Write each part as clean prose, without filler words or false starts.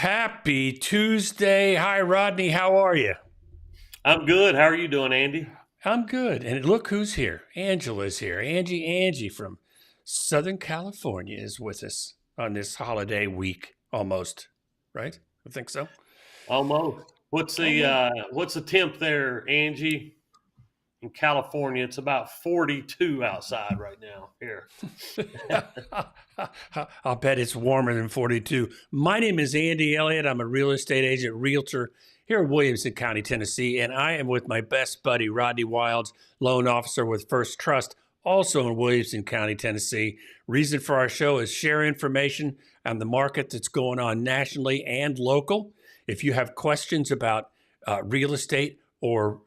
Happy Tuesday. Hi, Rodney. How are you? I'm good. How are you doing, Andy? I'm good. And look who's here. Angela's here. Angie from Southern California is with us on this holiday week almost, right? I think so. Almost. What's the Almost. what's the temp there, Angie? In California, it's about 42 outside right now here. I'll bet it's warmer than 42. My name is Andy Elliott. I'm a real estate agent, realtor here in Williamson County, Tennessee, and I am with my best buddy, Rodney Wilds, loan officer with First Trust, also in Williamson County, Tennessee. Reason for our show is share information on the market that's going on nationally and local. If you have questions about real estate or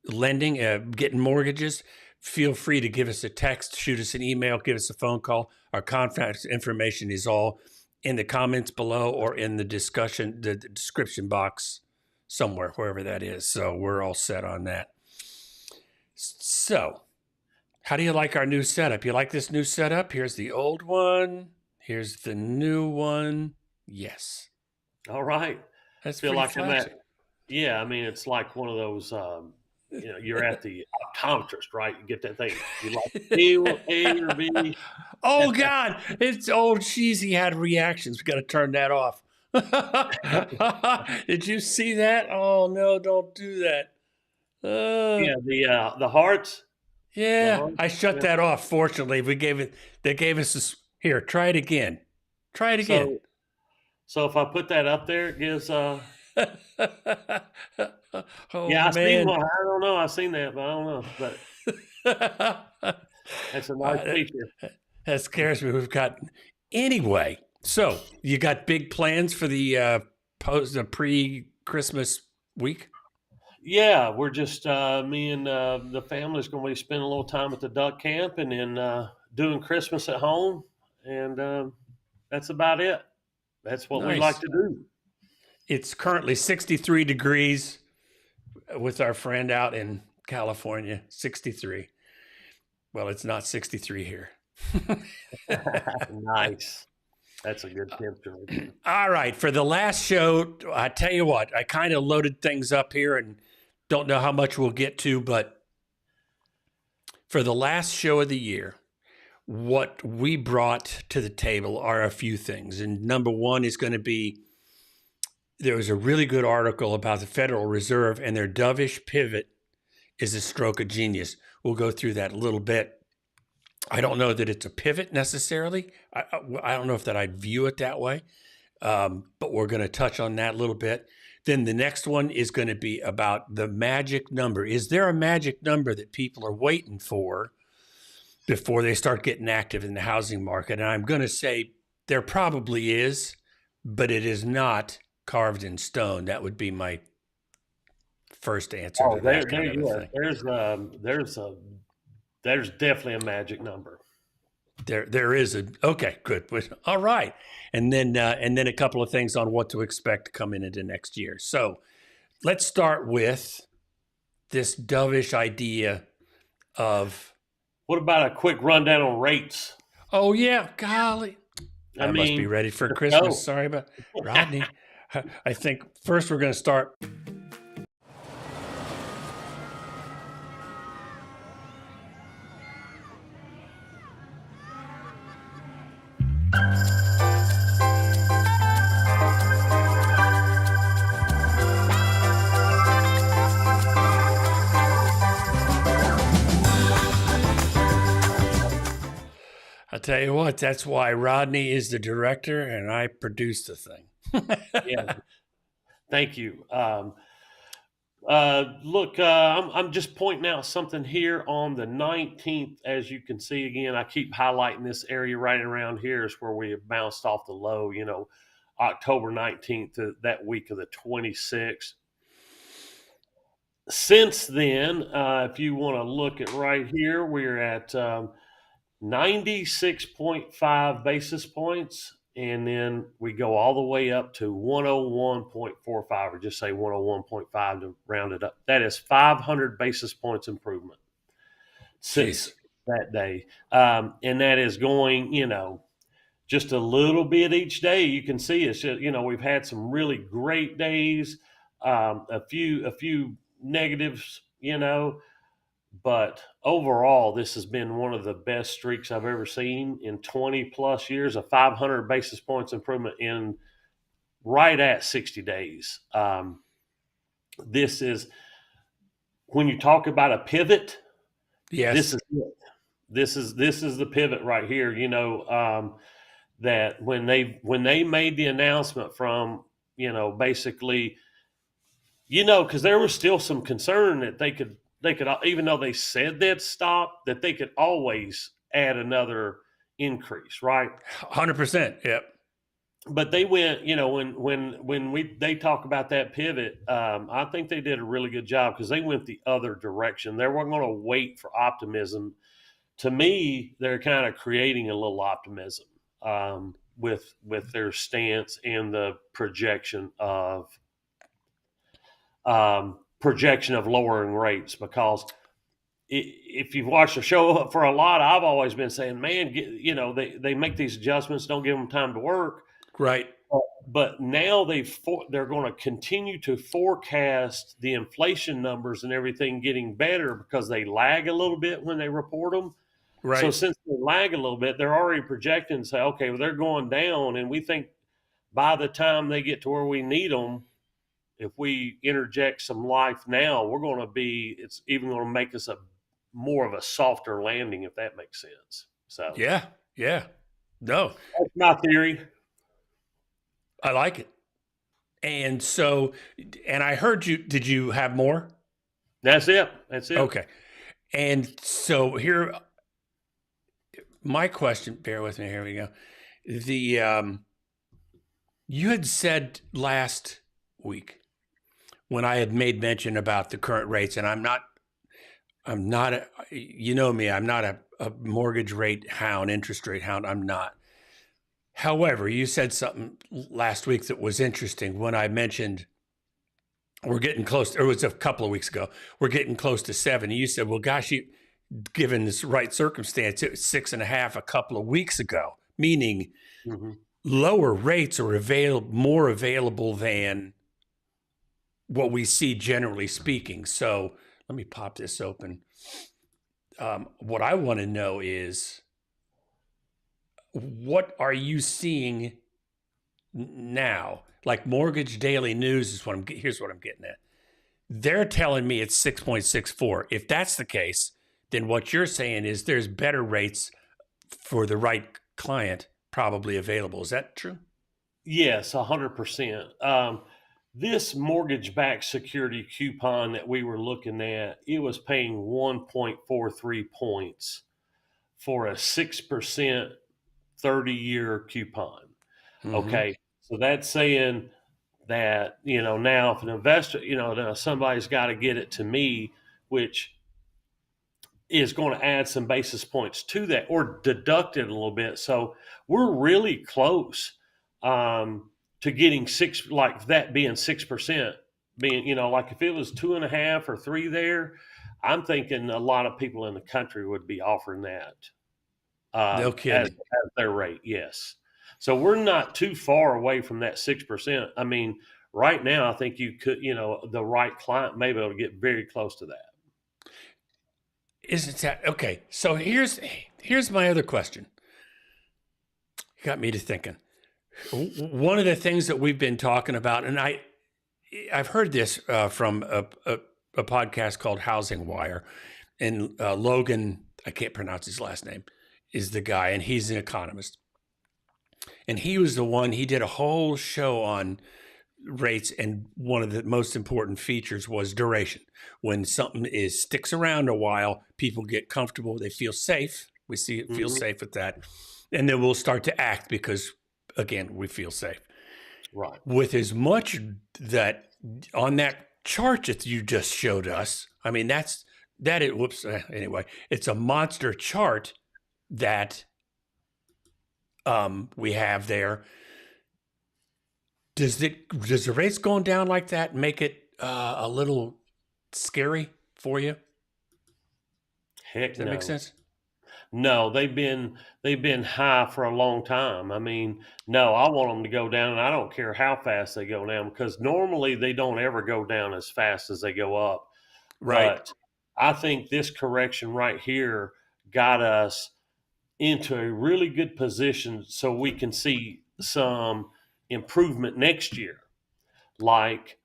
lending, getting mortgages, feel free to give us a text, shoot us an email, give us a phone call. Our contact information is all in the comments below or in the description box somewhere, wherever that is. So we're all set on that. So, how do you like our new setup? You like this new setup? Here's the old one. Here's the new one. Yes. All right. That's Feel pretty like flashy. yeah, I mean, it's like one of those, you're at the optometrist, right? You get that thing. You like A or B. Oh God, it's old cheesy had reactions. We got to turn that off. Did you see that? Oh no, don't do that. Yeah, the hearts. The Yeah, hearts. I shut Yeah. that off. Fortunately, they gave us this. Here, try it again. Try it again. So so if I put that up there, it gives Oh yeah, I seen man. one. I don't know. I've seen that, but I don't know. But that's a nice that, feature. that scares me. We've got anyway. So you got big plans for the pre-Christmas week? Yeah, we're just me and the family's going to be spending a little time at the duck camp, and then doing Christmas at home, and that's about it. That's what we like Nice. to do. It's currently 63 degrees with our friend out in California. 63. Well, it's not 63 here. Nice. That's a good temperature. All right. For the last show, I tell you what, I kind of loaded things up here and don't know how much we'll get to, but for the last show of the year, what we brought to the table are a few things. And number one is going to be there was a really good article about the Federal Reserve and their dovish pivot is a stroke of genius. We'll go through that a little bit. I don't know that it's a pivot necessarily. I don't know if that I'd view it that way, but we're going to touch on that a little bit. Then the next one is going to be about the magic number. Is there a magic number that people are waiting for before they start getting active in the housing market? And I'm going to say there probably is, but it is not carved in stone. That would be my first answer Oh, to that kind of a yeah. thing. There's definitely a magic number. There is a okay, good. All right, and then a couple of things on what to expect coming into next year. So let's start with this dovish idea of. What about a quick rundown on rates? Oh yeah, golly, I I must be mean, ready for let's Christmas. go. Sorry about Rodney. I think first we're going to start. I'll tell you what, that's why Rodney is the director and I produce the thing. Yeah, thank you. Look, I'm just pointing out something here on the 19th. As you can see, again, I keep highlighting this area right around here is where we have bounced off the low, October 19th to that week of the 26th. Since then, if you want to look at right here, we're at 96.5 basis points. And then we go all the way up to 101.45, or just say 101.5 to round it up. That is 500 basis points improvement since Jeez. that day. And that is going, just a little bit each day. You can see it's just, we've had some really great days, a few negatives, but overall, this has been one of the best streaks I've ever seen in 20 plus years, a 500 basis points improvement in right at 60 days. This is, when you talk about a pivot, Yes. this is it. This is the pivot right here. That when they made the announcement from, basically, because there was still some concern that they could, even though they said they'd stop, that they could always add another increase, right? 100%. Yep. But they went, when they talk about that pivot, I think they did a really good job because they went the other direction. They weren't going to wait for optimism. To me, they're kind of creating a little optimism with their stance and the projection of lowering rates. Because if you've watched the show for a lot, I've always been saying, man, they make these adjustments, don't give them time to work. Right. But now they're going to continue to forecast the inflation numbers and everything getting better because they lag a little bit when they report them. Right. So since they lag a little bit, they're already projecting and say, okay, well, they're going down, and we think by the time they get to where we need them, if we interject some life now, it's even going to make us more of a softer landing, if that makes sense. So yeah. No, that's my theory. I like it. And so, and I heard you, did you have more? That's it. Okay. And so here, my question, bear with me, here we go. You had said last week when I had made mention about the current rates, and I'm not you know me, I'm not a mortgage rate hound, interest rate hound. I'm not. However, you said something last week that was interesting when I mentioned we're getting close, or it was a couple of weeks ago, we're getting close to 7. You said, well, gosh, given this right circumstance, it was 6.5 a couple of weeks ago, meaning lower rates are more available than what we see generally speaking. So let me pop this open. What I want to know is, what are you seeing now? Like Mortgage Daily News is here's what I'm getting at. They're telling me it's 6.64. If that's the case, then what you're saying is there's better rates for the right client probably available. Is that true? Yes, 100%. This mortgage-backed security coupon that we were looking at, it was paying 1.43 points for a 6% 30-year coupon. Mm-hmm. Okay, so that's saying that, now if an investor, now somebody's got to get it to me, which is going to add some basis points to that or deduct it a little bit. So we're really close to getting 6, like that being 6%, being, like if it was 2.5 or 3 there, I'm thinking a lot of people in the country would be offering that. No kidding. As their rate, yes. So we're not too far away from that 6%. I mean, right now, I think you could, the right client may be able to get very close to that. Isn't that okay? So here's my other question. You got me to thinking. One of the things that we've been talking about, and I've heard this from a podcast called Housing Wire, and Logan, I can't pronounce his last name, is the guy, and he's an economist. And he was the one, he did a whole show on rates, and one of the most important features was duration. When something sticks around a while, people get comfortable, they feel safe. We see it feel safe with that. And then we'll start to act because, again, we feel safe. Right. With as much that on that chart that you just showed us, I mean, anyway, it's a monster chart that we have there. Does the rates going down like that make it a little scary for you? Heck, does that make sense? No, they've been high for a long time. I mean, no, I want them to go down, and I don't care how fast they go down because normally they don't ever go down as fast as they go up. Right. But I think this correction right here got us into a really good position so we can see some improvement next year. Like,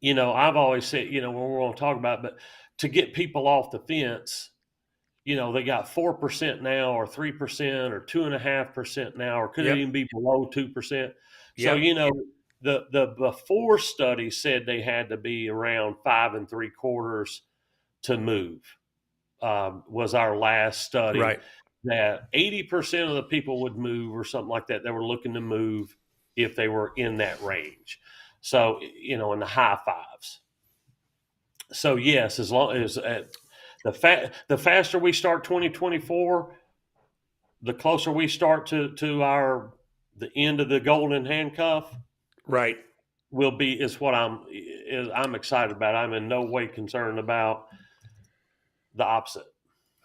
I've always said, when we're going to talk about, but to get people off the fence, they got 4% now, or 3%, or 2.5% now, or could it Yep. even be below 2%? So, Yep. the before study said they had to be around 5.75 to move. Was our last study Right. that 80% of the people would move, or something like that. They were looking to move if they were in that range. So, in the high fives. So yes, as long as the faster we start 2024, the closer we start to our the end of the golden handcuff Right. will be is what I'm excited about. I'm in no way concerned about the opposite.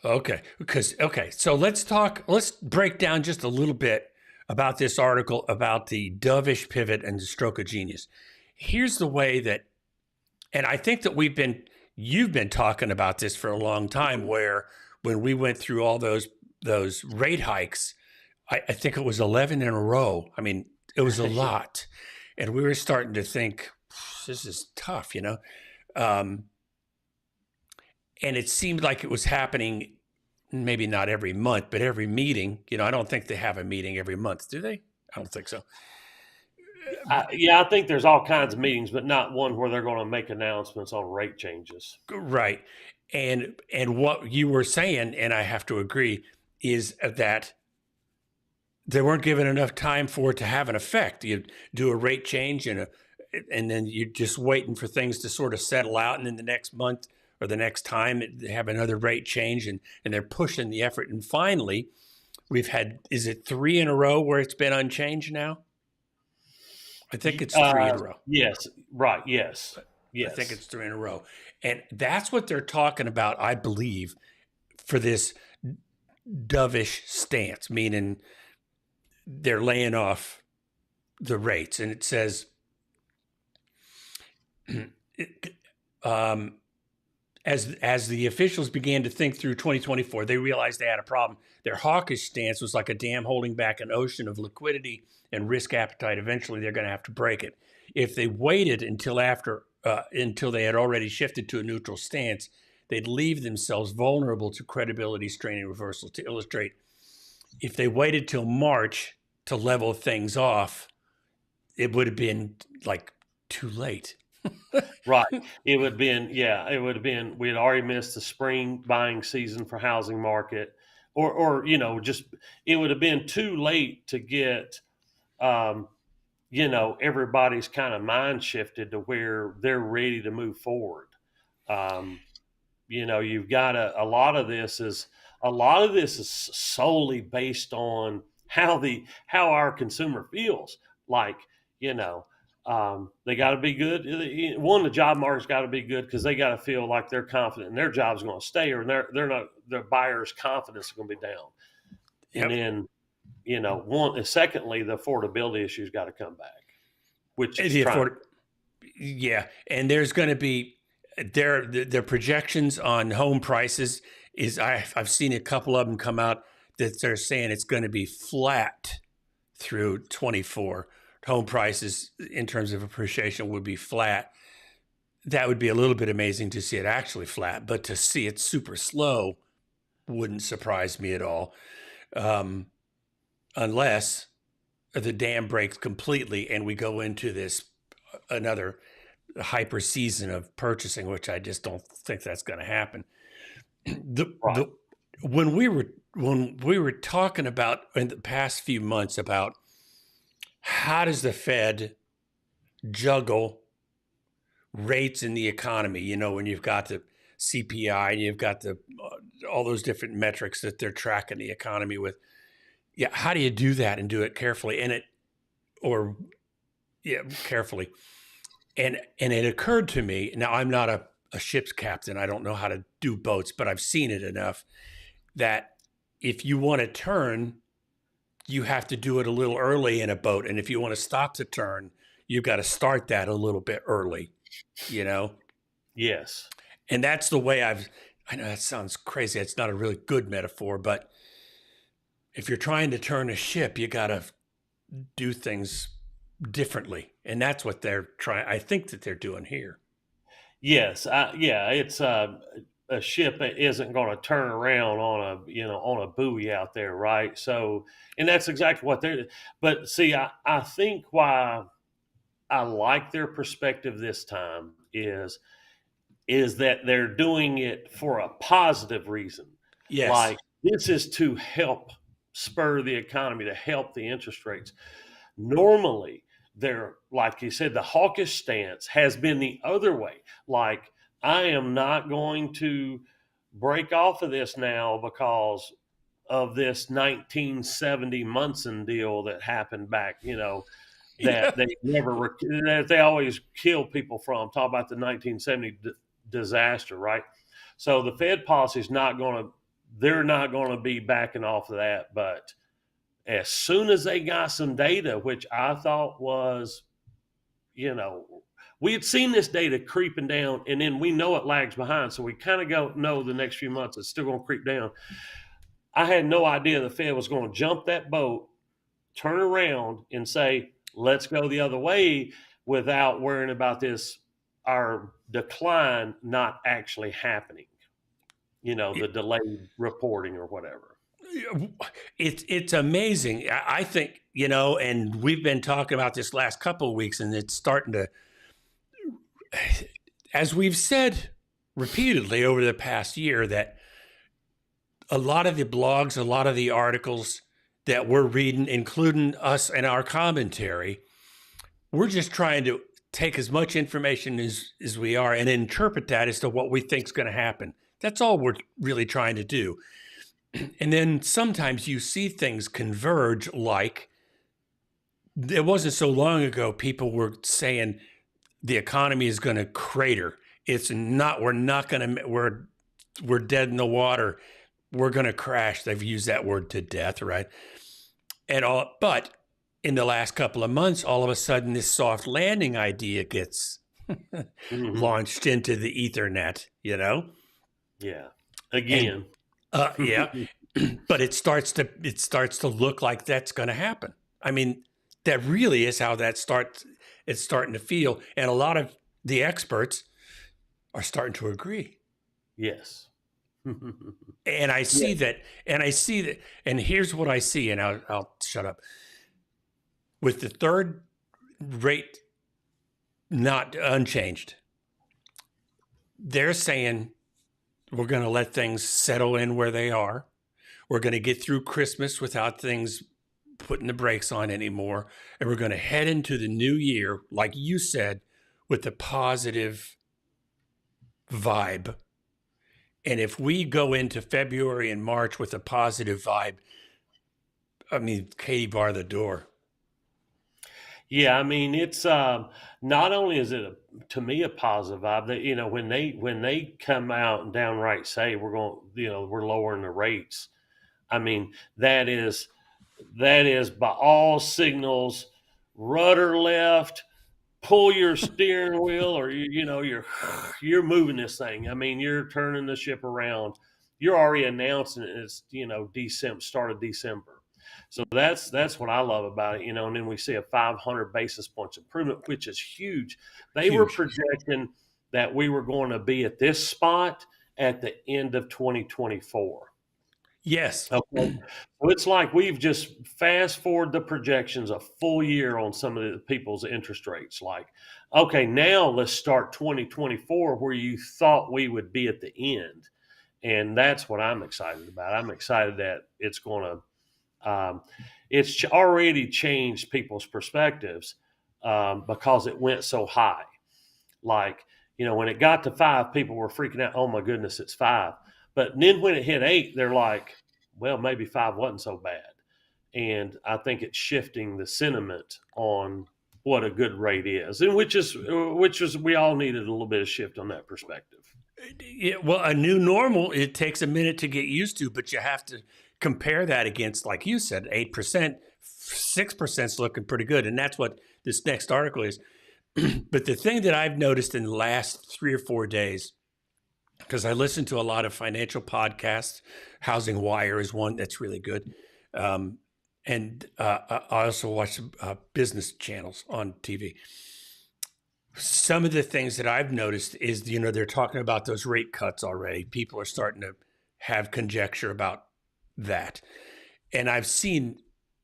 Okay. So let's break down just a little bit about this article about the dovish pivot and the stroke of genius. Here's the way that, and I think that you've been talking about this for a long time, where when we went through all those rate hikes, I think it was 11 in a row. I mean, it was a lot. And we were starting to think, this is tough, and it seemed like it was happening, maybe not every month, but every meeting. I don't think they have a meeting every month, do they? I don't think so. I think there's all kinds of meetings, but not one where they're going to make announcements on rate changes. Right. And what you were saying, and I have to agree, is that they weren't given enough time for it to have an effect. You do a rate change and then you're just waiting for things to sort of settle out, and then the next month or the next time they have another rate change, and they're pushing the effort. And finally, we've had, is it 3 in a row where it's been unchanged now? I think it's 3 in a row. Yes, right. Yes. I think it's 3 in a row. And that's what they're talking about, I believe, for this dovish stance, meaning they're laying off the rates. And it says, as the officials began to think through 2024, they realized they had a problem. Their hawkish stance was like a dam holding back an ocean of liquidity and risk appetite. Eventually, they're going to have to break it. If they waited until they had already shifted to a neutral stance, they'd leave themselves vulnerable to credibility strain and reversal. To illustrate, if they waited till March to level things off, it would have been like too late. Right. It would have been, we had already missed the spring buying season for housing market, or just, it would have been too late to get, everybody's kind of mind shifted to where they're ready to move forward. You've got a lot of this is solely based on how our consumer feels. Like, they got to be good. One, the job market's got to be good because they got to feel like they're confident in their job's going to stay, or they're not. Their buyers' confidence is going to be down. Yep. And then, secondly, the affordability issue's got to come back, which is yeah, and there's going to be their projections on home prices is I've seen a couple of them come out that they're saying it's going to be flat through 24. Home prices in terms of appreciation would be flat. That would be a little bit amazing to see it actually flat, but to see it super slow wouldn't surprise me at all, unless the dam breaks completely and we go into this another hyper season of purchasing, which I just don't think that's going to happen. When we were talking about in the past few months about how does the Fed juggle rates in the economy, when you've got the CPI and you've got all those different metrics that they're tracking the economy with. Yeah, how do you do that and do it carefully? Carefully. And it occurred to me, now I'm not a ship's captain. I don't know how to do boats, but I've seen it enough. that if you want to turn, you have to do it a little early in a boat. And if you want to stop the turn, you've got to start that a little bit early, you know? Yes. And that's the way I know that sounds crazy. It's not a really good metaphor, but if you're trying to turn a ship, you got to do things differently. And that's what I think that they're doing here. Yes. It's a ship that isn't going to turn around on a buoy out there, right? So, and that's exactly what they're. But see, I think why I like their perspective this time is that they're doing it for a positive reason. Yes. Like this is to help spur the economy, to help the interest rates. Normally, they're like you said, the hawkish stance has been the other way. Like I am not going to break off of this now because of this 1970 Munson deal that happened back, that they never that they always kill people from. Talk about the 1970 disaster, right? So the Fed policy is not going to, they're not going to be backing off of that. But as soon as they got some data, which I thought was, we had seen this data creeping down, and then we know it lags behind. So we kind of know the next few months it's still going to creep down. I had no idea the Fed was going to jump that boat, turn around, and say, let's go the other way without worrying about our decline not actually happening. The delayed reporting or whatever. It's amazing. I think, and we've been talking about this last couple of weeks, and it's starting to, as we've said repeatedly over the past year, that a lot of the blogs, a lot of the articles that we're reading, including us and our commentary, we're just trying to take as much information as we are and interpret that as to what we think is going to happen. That's all we're really trying to do. And then sometimes you see things converge, like it wasn't so long ago, people were saying the economy is going to crater. It's not, we're dead in the water. We're going to crash. They've used that word to death, right? But in the last couple of months, all of a sudden this soft landing idea gets launched into the Ethernet, Yeah. Again. Yeah. But it starts to look like that's going to happen. I mean, that really is how it's starting to feel. And a lot of the experts are starting to agree. Yes. And I see that, and here's what I see, and I'll shut up. With the third rate not unchanged, they're saying we're going to let things settle in where they are. We're going to get through Christmas without things putting the brakes on anymore. And we're going to head into the new year, like you said, with a positive vibe. And if we go into February and March with a positive vibe, I mean, Katie, bar the door. Yeah, I mean, it's not only is it to me a positive vibe that when they come out and downright say we're lowering the rates. I mean, that is by all signals, rudder left, pull your steering wheel, or you're moving this thing. I mean, you're turning the ship around. You're already announcing it's December, start of December. So that's what I love about it, and then we see a 500 basis points improvement, which is huge. They were projecting that we were going to be at this spot at the end of 2024. Yes. Okay. So it's like we've just fast forward the projections a full year on some of the people's interest rates. Like, okay, now let's start 2024 where you thought we would be at the end. And that's what I'm excited about. I'm excited that it's going to, it's already changed people's perspectives because it went so high. Like, when it got to 5, people were freaking out. Oh my goodness, it's 5. But then when it hit 8, they're like, well, maybe 5 wasn't so bad. And I think it's shifting the sentiment on what a good rate is, and which is we all needed a little bit of shift on that perspective. Well, a new normal, it takes a minute to get used to, but you have to compare that against, like you said, 8%, 6% is looking pretty good. And that's what this next article is. But the thing that I've noticed in the last 3 or 4 days, because I listen to a lot of financial podcasts, Housing Wire is one that's really good. And I also watch business channels on TV. Some of the things that I've noticed is, they're talking about those rate cuts already. People are starting to have conjecture about that. And I've seen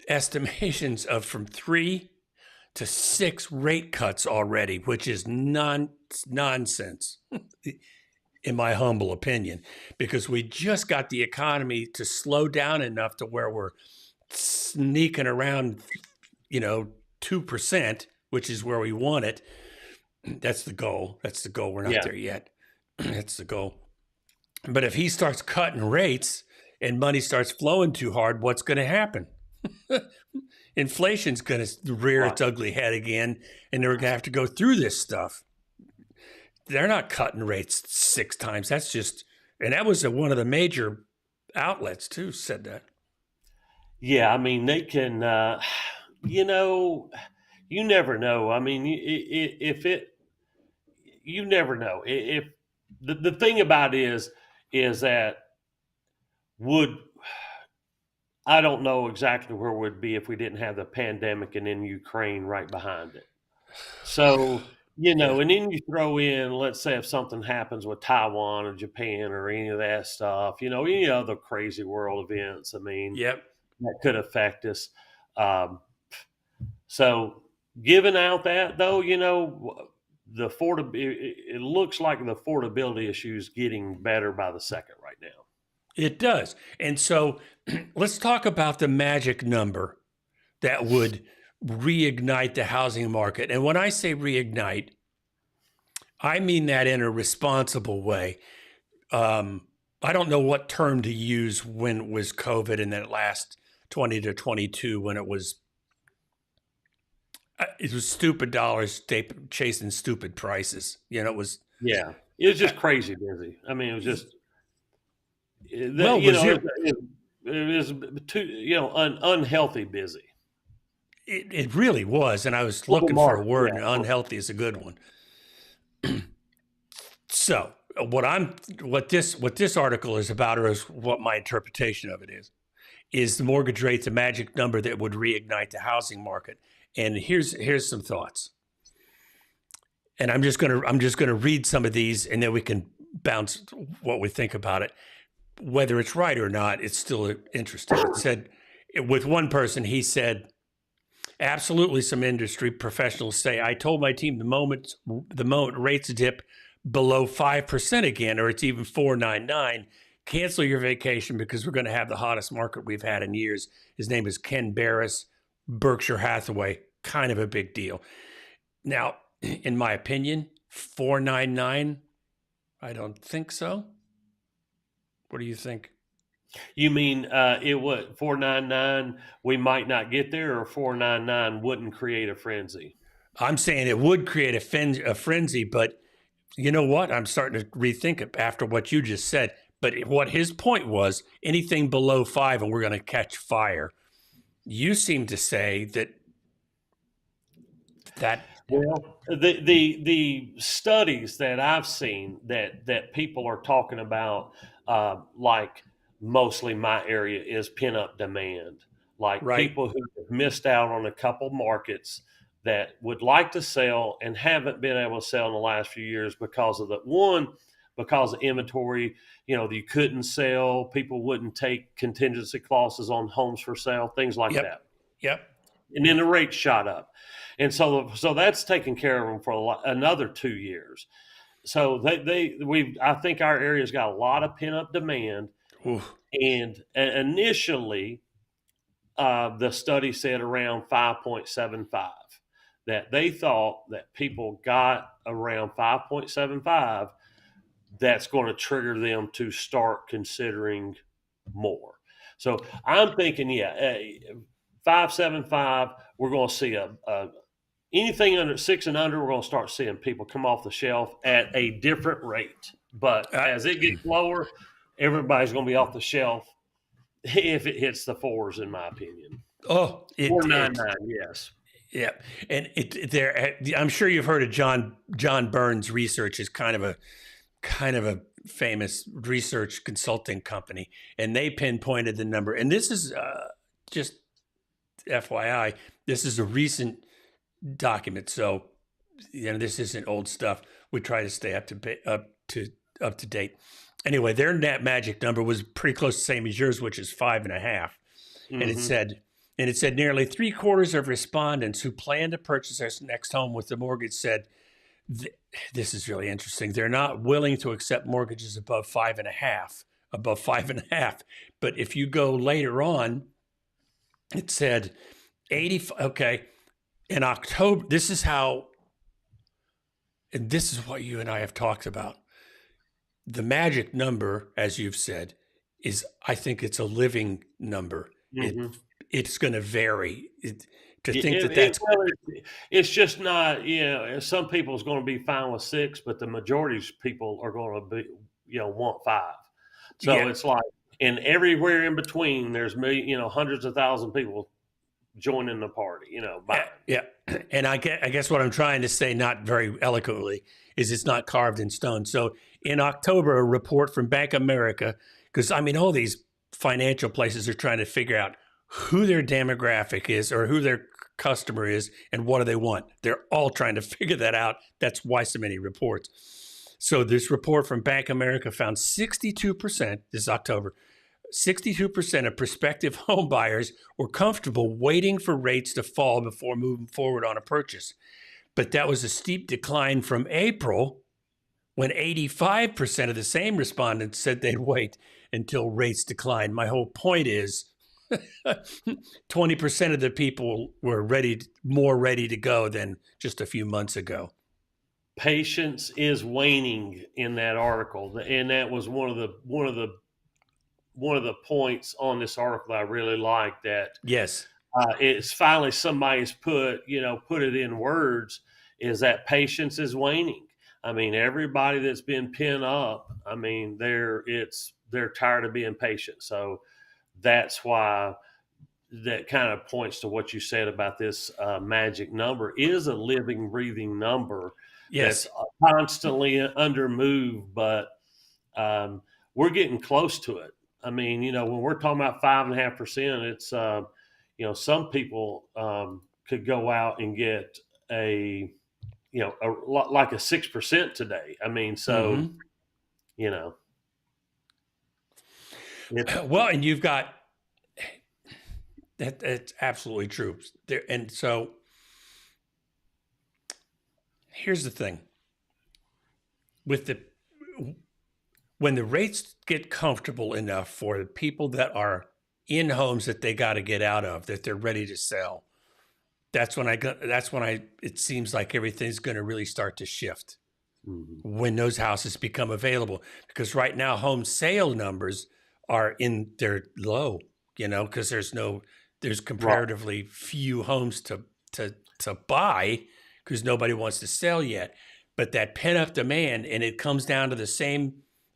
estimations of from 3 to 6 rate cuts already, which is nonsense, in my humble opinion, because we just got the economy to slow down enough to where we're sneaking around, 2%, which is where we want it. That's the goal. We're not there yet. That's the goal. But if he starts cutting rates and money starts flowing too hard, what's going to happen? Inflation's going to rear its ugly head again, and they're going to have to go through this stuff. They're not cutting rates 6 times. That's just, and that was one of the major outlets too said that. Yeah, I mean, they can, you never know. I mean, you never know. If the thing about it is that I don't know exactly where we'd be if we didn't have the pandemic and then Ukraine right behind it. So, and then you throw in, let's say if something happens with Taiwan or Japan or any of that stuff, any other crazy world events, I mean, Yep. that could affect us. So giving out that though, it looks like the affordability issue is getting better by the second right now. It does. And so let's talk about the magic number that would reignite the housing market. And when I say reignite, I mean that in a responsible way. I don't know what term to use when it was COVID in that last 20 to 22, when it was stupid dollars chasing stupid prices. It was. Yeah, it was just crazy busy. I mean, it was just. Well, it was too, unhealthy busy. It really was, and I was looking for a word, and unhealthy is a good one. So what this article is about, or is what my interpretation of it is the mortgage rate's a magic number that would reignite the housing market. And here's some thoughts. And I'm just gonna read some of these, and then we can bounce what we think about it. Whether it's right or not, it's still interesting. It said, with one person, he said, absolutely, some industry professionals say, I told my team the moment rates dip below 5% again, or it's even 4.99, cancel your vacation because we're going to have the hottest market we've had in years. His name is Ken Barris, Berkshire Hathaway, kind of a big deal. Now, in my opinion, 4.99, I don't think so. What do you think? You mean it would 4.99? We might not get there, or 4.99 wouldn't create a frenzy. I'm saying it would create a frenzy, but you know what? I'm starting to rethink it after what you just said. But what his point was, anything below 5, and we're going to catch fire. You seem to say that. Well, the studies that I've seen that people are talking about, like mostly my area, is pent up demand. Like people who have missed out on a couple markets that would like to sell and haven't been able to sell in the last few years because of inventory. You couldn't sell. People wouldn't take contingency clauses on homes for sale, things like that. Yep. And then the rates shot up. And so that's taken care of them for another 2 years. So I think our area's got a lot of pent up demand. Oof. And initially, the study said around 5.75, that they thought that people got around 5.75, that's going to trigger them to start considering more. So I'm thinking, 5.75, we're going to see anything under 6 and under, we're going to start seeing people come off the shelf at a different rate But as it gets lower, everybody's going to be off the shelf if it hits the fours, in my opinion. Oh, 499, yes. Yeah, and there. I'm sure you've heard of John Burns Research is kind of a famous research consulting company, and they pinpointed the number. And this is just FYI, this is a recent document, so this isn't old stuff. We try to stay up to date. Anyway, their net magic number was pretty close to the same as yours, which is 5.5, and it said. And it said nearly 3/4 of respondents who plan to purchase their next home with a mortgage said, this is really interesting, they're not willing to accept mortgages above 5.5. But if you go later on, it said 80. Okay, in October, this is what you and I have talked about. The magic number, as you've said, is, I think it's a living number. It's going to vary. It's just not, some people's going to be fine with 6, but the majority of people are going to be, want 5. So it's like, and everywhere in between, there's hundreds of thousands of people joining the party, Yeah. And I guess what I'm trying to say, not very eloquently, is it's not carved in stone. So in October, a report from Bank of America, because all these financial places are trying to figure out who their demographic is or who their customer is and what do they want. They're all trying to figure that out. That's why so many reports. So this report from Bank of America found 62%, this is October, 62% of prospective home buyers were comfortable waiting for rates to fall before moving forward on a purchase. But that was a steep decline from April, when 85% of the same respondents said they'd wait until rates declined. My whole point is 20% of the people were more ready to go than just a few months ago. Patience is waning in that article, and that was one of the points on this article I really liked. That yes, it's finally somebody's put it in words. Is that patience is waning? Everybody that's been pinned up, they're tired of being patient. So that's why that kind of points to what you said about this magic number is a living, breathing number. Yes. That's constantly under move, but we're getting close to it. When we're talking about 5.5%, it's, some people could go out and get a 6% today. Well, and you've got that. It's absolutely true. And so here's the thing: when the rates get comfortable enough for the people that are in homes that they got to get out of, that they're ready to sell, that's when it seems like everything's going to really start to shift. When those houses become available, because right now home sale numbers are they're low, because there's comparatively few homes to buy, because nobody wants to sell yet. But that pent up demand, and it comes down to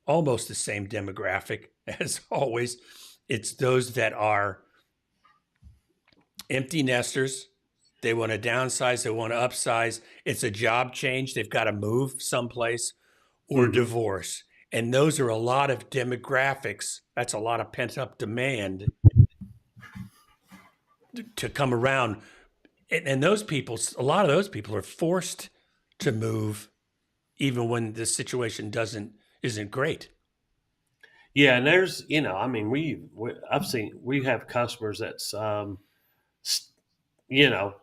almost the same demographic as always. It's those that are empty nesters. They want to downsize. They want to upsize. It's a job change. They've got to move someplace, or divorce. And those are a lot of demographics. That's a lot of pent up demand to come around. And those people, a lot of those people are forced to move, even when the situation isn't great. Yeah, and there's, we have customers that's,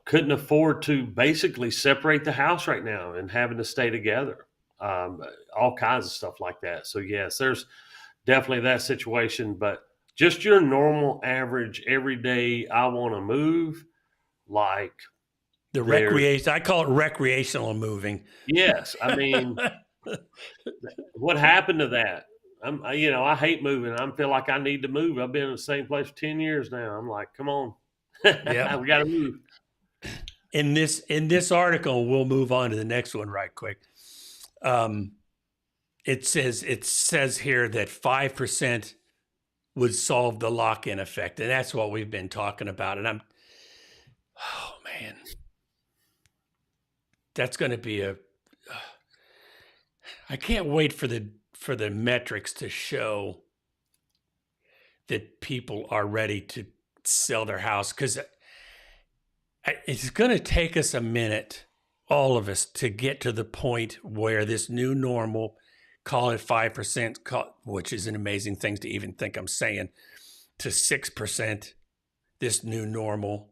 couldn't afford to basically separate the house right now and having to stay together, all kinds of stuff like that. So yes, there's definitely that situation, but just your normal average everyday, I want to move, like the recreation. I call it recreational moving. Yes, what happened to that? I hate moving. I feel like I need to move. I've been in the same place for 10 years now. I'm like, come on. Yeah, we got to move. In this article, we'll move on to the next one right quick. it says here that 5% would solve the lock-in effect, and that's what we've been talking about. And oh man, that's going to be I can't wait for the metrics to show that people are ready to sell their house, because it's going to take us a minute, all of us, to get to the point where this new normal, call it 5%, which is an amazing thing to even think I'm saying, to 6%, this new normal,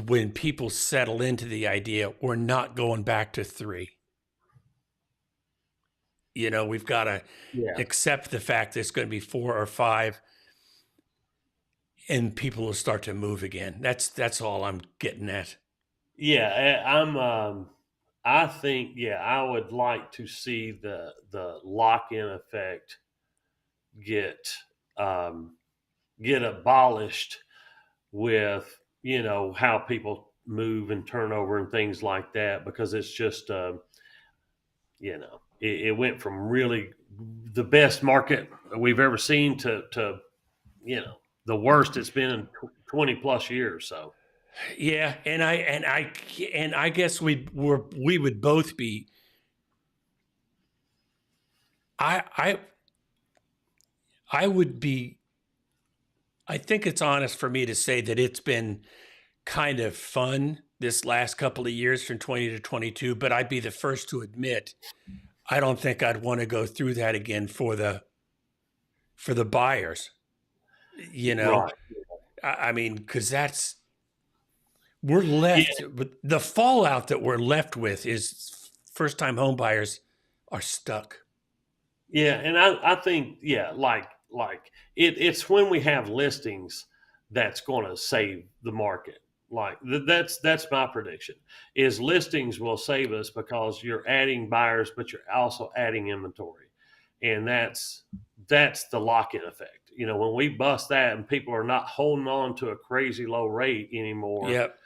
when people settle into the idea, we're not going back to 3. You know, we've got to accept the fact that it's going to be 4 or 5, and people will start to move again. That's all I'm getting at. Yeah, I think I would like to see the lock-in effect get abolished with how people move and turnover and things like that, because it's just it went from really the best market we've ever seen to the worst it's been in 20 plus years. So yeah, and I guess we would both be. I would be. I think it's honest for me to say that it's been kind of fun this last couple of years from 20 to 22, but I'd be the first to admit I don't think I'd want to go through that again for the buyers. right. I mean, because we're left with the fallout that we're left with is first-time home buyers are stuck. Yeah, and I think like it's when we have listings that's going to save the market. Like that's my prediction. Is listings will save us because you're adding buyers, but you're also adding inventory, and that's the lock-in effect. When we bust that and people are not holding on to a crazy low rate anymore, Yep.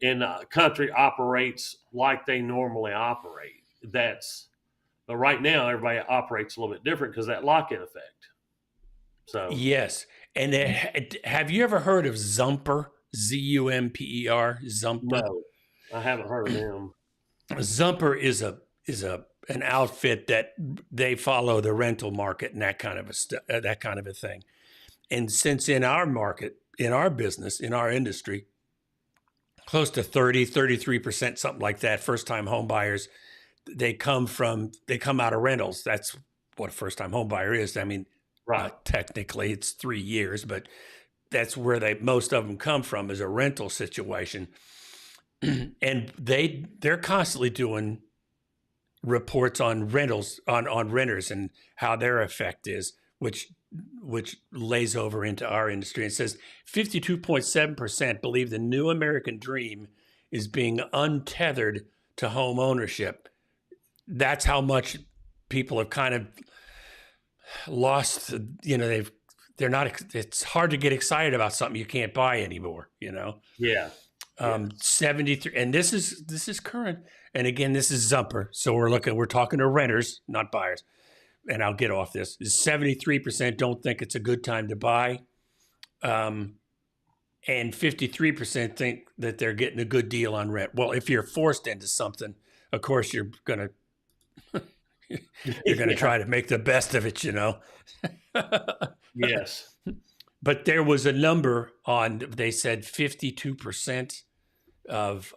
and the country operates like they normally operate. But right now everybody operates a little bit different because that lock-in effect. So yes, and have you ever heard of Zumper? Zumper? Zumper? No, I haven't heard of them. Zumper is an outfit that they follow the rental market and that kind of a thing. And since in our market, in our business, in our industry, close to 33%, something like that, first-time home buyers, they come out of rentals. That's what a first-time home buyer is. I mean, right. Technically it's 3 years, but that's where most of them come from, is a rental situation. And they're constantly doing reports on rentals, on renters and how their effect is, which lays over into our industry. It says 52.7% believe the new American dream is being untethered to home ownership. That's how much people have kind of lost, they're not, it's hard to get excited about something you can't buy anymore, Yeah. 73, and this is current. And again, this is Zumper. So we're talking to renters, not buyers. And I'll get off this. 73% don't think it's a good time to buy. And 53% think that they're getting a good deal on rent. Well, if you're forced into something, of course you're going to try to make the best of it, Yes. But there was a number they said 52% of,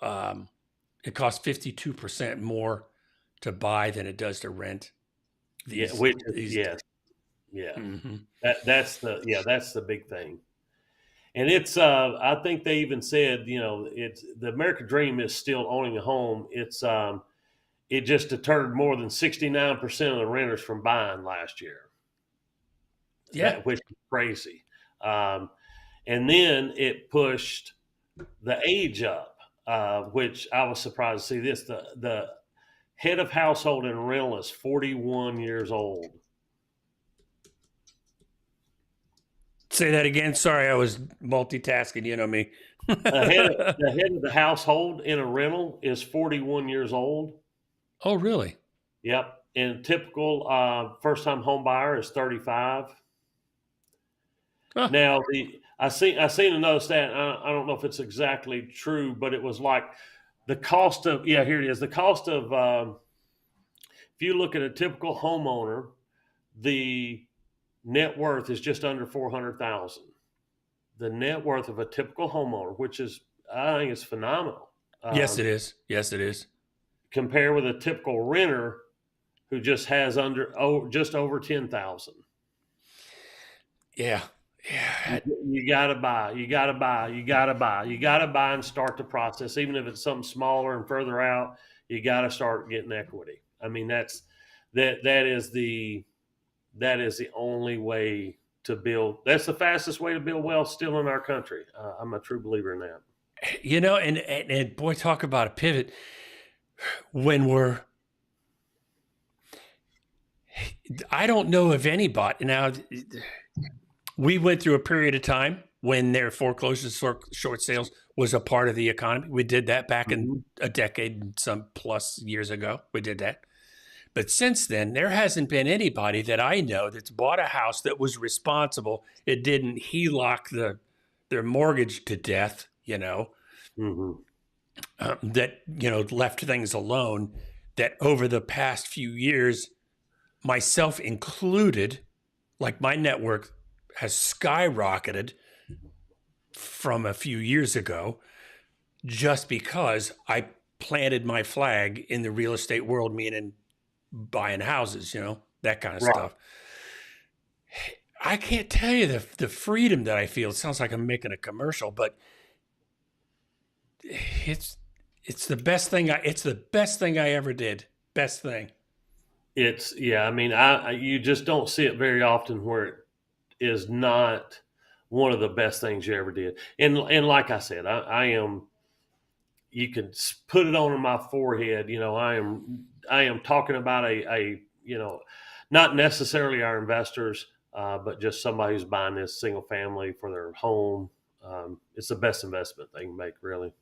it costs 52% more to buy than it does to rent. Yes. Yeah. Mm-hmm. That's the big thing. And it's I think they even said, it's the American dream is still owning a home. It's it just deterred more than 69% of the renters from buying last year. Yeah. Which is crazy. And then it pushed the age up, which I was surprised to see this. The head of household in rental is 41 years old. Say that again. Sorry, I was multitasking. You know me. The head of the household in a rental is 41 years old. Oh, really? Yep. and typical first time home buyer is 35. Huh. Now I seen another stat. I don't know if it's exactly true, but it was like the cost of here it is. The cost of if you look at a typical homeowner, the net worth is just under 400,000. The net worth of a typical homeowner, which is I think is phenomenal. Yes, it is. Yes, it is. Compare with a typical renter who just has just over 10,000. Yeah. You gotta buy. You gotta buy. You gotta buy. You gotta buy and start the process, even if it's something smaller and further out. You gotta start getting equity. I mean, that is the only way to build. That's the fastest way to build wealth still in our country. I'm a true believer in that. You know, and boy, talk about a pivot. I don't know of anybody now. We went through a period of time when their foreclosures, short sales was a part of the economy. We did that back in a decade and some plus years ago. We did that. But since then, there hasn't been anybody that I know that's bought a house that was responsible. It didn't HELOC their mortgage to death, that, left things alone, that over the past few years, myself included, like my network has skyrocketed from a few years ago just because I planted my flag in the real estate world, meaning buying houses, that kind of stuff. I can't tell you the freedom that I feel. It sounds like I'm making a commercial, but it's the best thing. It's the best thing I ever did. Best thing. I mean, you just don't see it very often where it is not one of the best things you ever did. And like I said, I am. You can put it on my forehead. I am talking about a not necessarily our investors, but just somebody who's buying this single family for their home. It's the best investment they can make, really.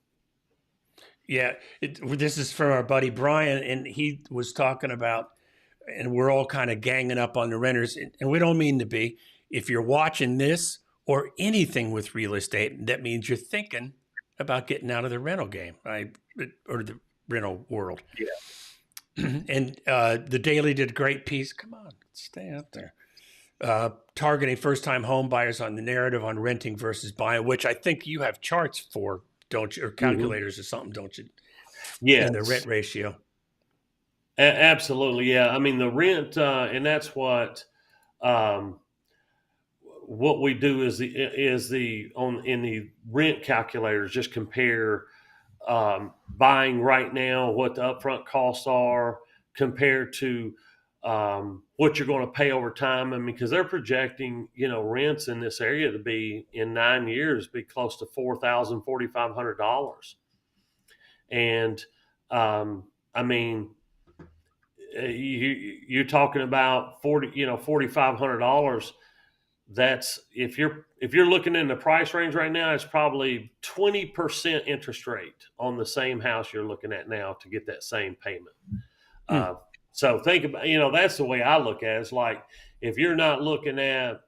Yeah, this is from our buddy Brian, and he was talking about, and we're all kind of ganging up on the renters, and we don't mean to be. If you're watching this or anything with real estate, that means you're thinking about getting out of the rental game, right? Or the rental world. Yeah. And the Daily did a great piece. Come on, stay up there. Targeting first-time home buyers on the narrative on renting versus buying, which I think you have charts for, don't you? Or calculators or something, don't you? Yeah. And the rent ratio. Absolutely, yeah. I mean, the rent, and that's what we do is in the rent calculators, just compare buying right now, what the upfront costs are compared to what you're going to pay over time. I mean, because they're projecting, rents in this area to be in 9 years be close to $4,000, $4,500, and I mean, you're talking about $4,500. That's if you're looking in the price range right now, it's probably 20% interest rate on the same house you're looking at now to get that same payment. So think about, that's the way I look at it. It's like, if you're not looking at,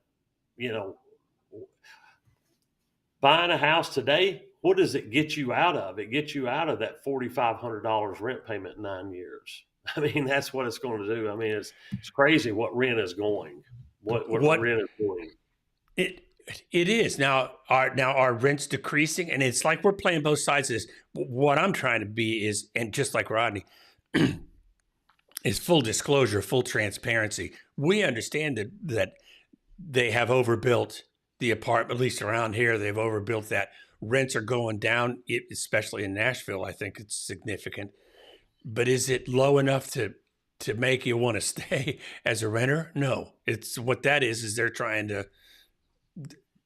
buying a house today, what does it get you out of? It gets you out of that $4,500 rent payment in 9 years. I mean, that's what it's going to do. I mean, it's crazy what rent is going. What rent is doing. It is now. Our rent's decreasing, and it's like we're playing both sides of this. What I'm trying to be is, and just like Rodney, is full disclosure, full transparency. We understand that they have overbuilt the apartment, at least around here. They've overbuilt that. Rents are going down, especially in Nashville. I think it's significant. But is it low enough to make you want to stay as a renter? No. It's what that is they're trying to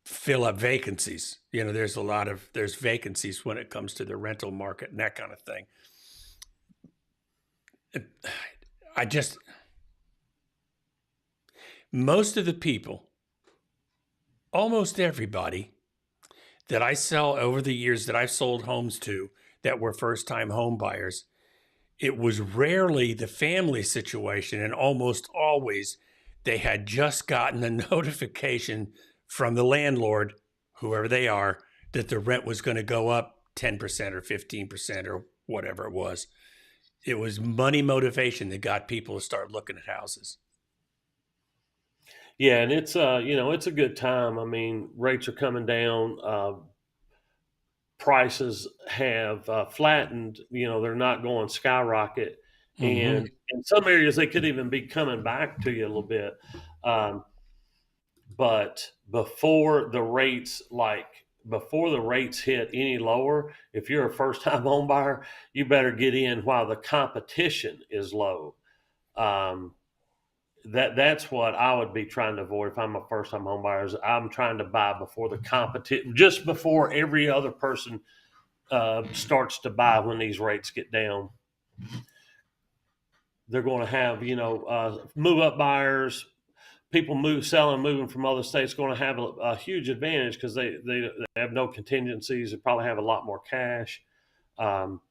fill up vacancies. There's vacancies when it comes to the rental market and that kind of thing. Most of the people, almost everybody that I sell over the years that I've sold homes to that were first-time home buyers, it was rarely the family situation, and almost always they had just gotten a notification from the landlord, whoever they are, that the rent was going to go up 10% or 15% or whatever it was. It was money motivation that got people to start looking at houses. Yeah, and it's it's a good time. I mean, rates are coming down. Prices have flattened. They're not going skyrocket, Mm-hmm. and in some areas they could even be coming back to you a little bit. Um, but before the rates hit any lower, if you're a first time home buyer, you better get in while the competition is low. Um, that's what I would be trying to avoid if I'm a first time home buyer. I'm trying to buy before the competition, just before every other person starts to buy when these rates get down. They're going to have move up buyers, people moving from other states, going to have a huge advantage because they have no contingencies. They probably have a lot more cash. Um,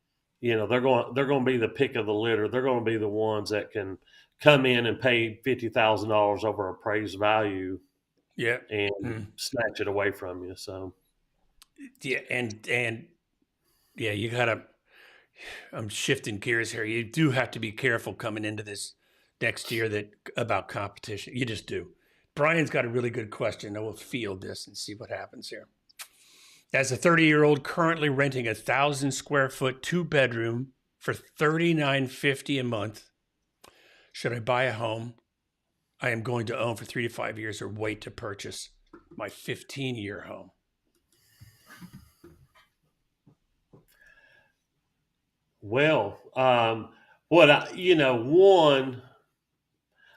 they're going to be the pick of the litter. They're going to be the ones that can come in and pay $50,000 over appraised value Yeah. and snatch it away from you. So Yeah, and yeah, you gotta. I'm shifting gears here. You do have to be careful coming into this next year about competition. You just do. Brian's got a really good question. I will field this and see what happens here. As a 30-year-old currently renting 1,000 square foot 2 bedroom for $39.50 a month, should I buy a home I am going to own for 3 to 5 years, or wait to purchase my 15-year home? well, what one,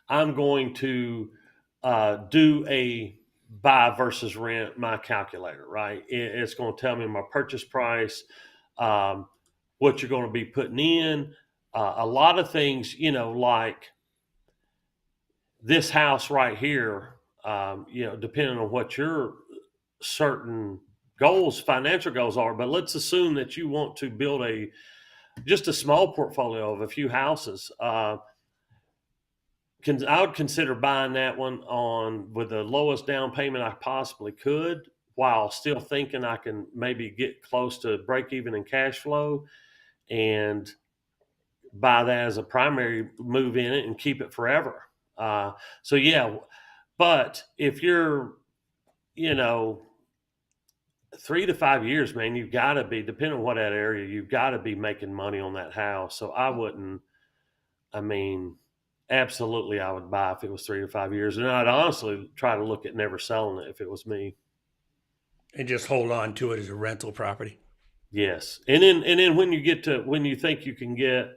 I'm going to do a buy versus rent my calculator, right? It's going to tell me my purchase price, um, what you're going to be putting in, a lot of things, like this house right here. Depending on what your certain financial goals are, but let's assume that you want to build just a small portfolio of a few houses. I would consider buying that one on with the lowest down payment I possibly could, while still thinking I can maybe get close to break even in cash flow, and buy that as a primary, move in it and keep it forever. So yeah, but if you're, you know, 3 to 5 years, man, you've got to be, depending on what that area, you've got to be making money on that house. So I wouldn't, I mean, absolutely, I would buy if it was 3 to 5 years, and I'd honestly try to look at never selling it if it was me. And just hold on to it as a rental property. Yes, and then when you think you can get,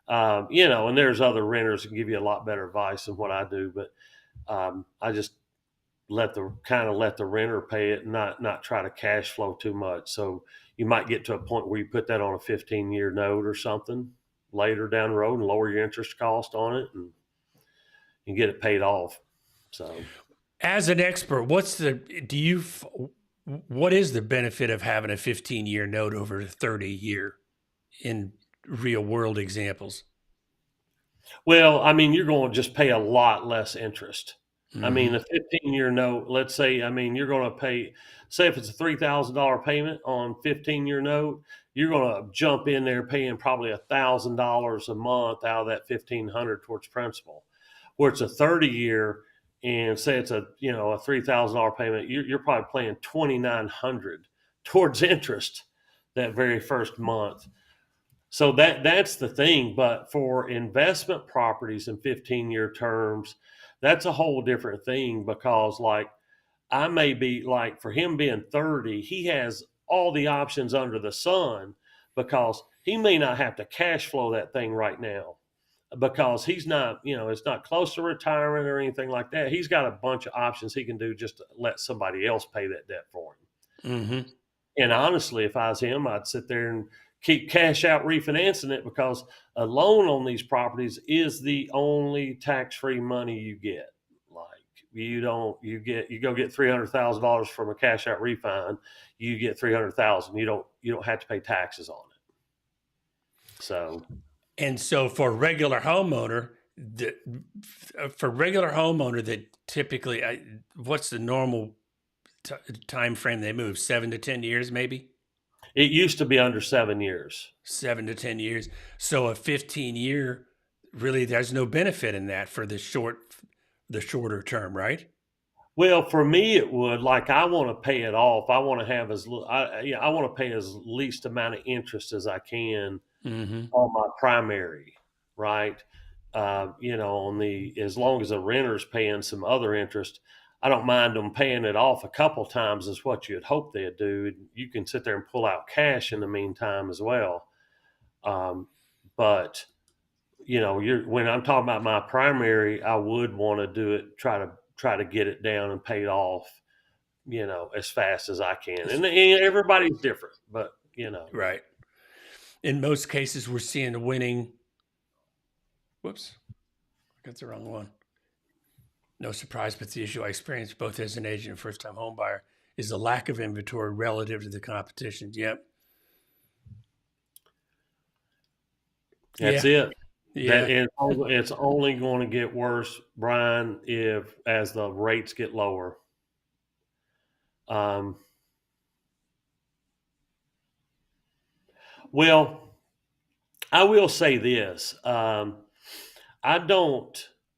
and there's other renters that can give you a lot better advice than what I do, but I just let the renter pay it, and not try to cash flow too much. So you might get to a point where you put that on a 15-year note or something later down the road and lower your interest cost on it, and get it paid off. So, As an expert, what is the benefit of having a 15-year note over a 30-year in real world examples? well, I mean, you're going to just pay a lot less interest. I mean, Mm-hmm. a 15-year note, let's say, I mean, you're going to pay, say if it's a $3,000 payment on 15-year note, you're going to jump in there paying probably $1,000 a month out of that 1,500 towards principal. Where it's a 30-year, and say it's a $3,000 payment, you're probably paying 2,900 towards interest that very first month. So that's the thing. But for investment properties in 15-year terms, that's a whole different thing, because like I may be like, for him being 30, he has all the options under the sun, because he may not have to cash flow that thing right now, because he's not, it's not close to retirement or anything like that. He's got a bunch of options he can do just to let somebody else pay that debt for him. Mm-hmm. And honestly, if I was him, I'd sit there and keep cash out refinancing it, because a loan on these properties is the only tax-free money you get. Like, you go get $300,000 from a cash out refi, you get 300,000. You don't have to pay taxes on it. So And so for a regular homeowner, that typically, what's the normal time frame they move? 7 to 10 years, maybe? It used to be under 7 years. 7 to 10 years. So a 15-year, really, there's no benefit in that for the shorter term, right? Well, for me, it would. Like, I want to pay it off. I want to have I want to pay as least amount of interest as I can on my primary, right? As long as the renter's paying some other interest, I don't mind them paying it off a couple times is what you'd hope they'd do. You can sit there and pull out cash in the meantime as well. But when I'm talking about my primary, I would want to do it, try to get it down and paid off, as fast as I can. And everybody's different, but Right. In most cases, we're seeing winning. Whoops, I got the wrong one. No surprise, but the issue I experienced both as an agent and first-time home buyer is the lack of inventory relative to the competition. Yep. That's it. Yeah. It's only going to get worse, Brian, as the rates get lower. Well, I will say this.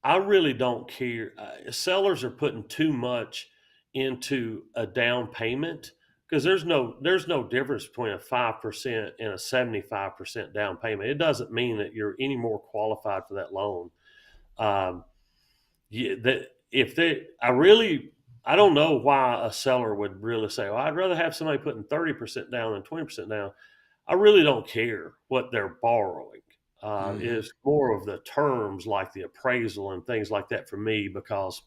I really don't care. Sellers are putting too much into a down payment because there's no difference between a 5% and a 75% down payment. It doesn't mean that you're any more qualified for that loan. I don't know why a seller would really say, well, I'd rather have somebody putting 30% down than 20% down. I really don't care what they're borrowing. It's more of the terms like the appraisal and things like that for me, because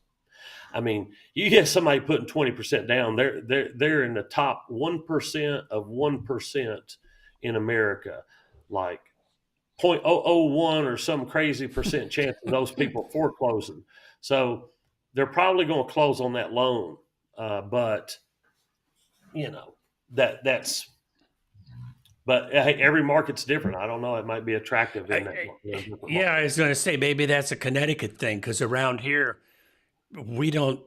you get somebody putting 20% down, they're in the top 1% of 1% in America, like 0.001 or some crazy percent chance of those people foreclosing. So they're probably going to close on that loan. But that's. But hey, every market's different. I don't know. It might be attractive in that. Yeah, I was going to say maybe that's a Connecticut thing, because around here we don't,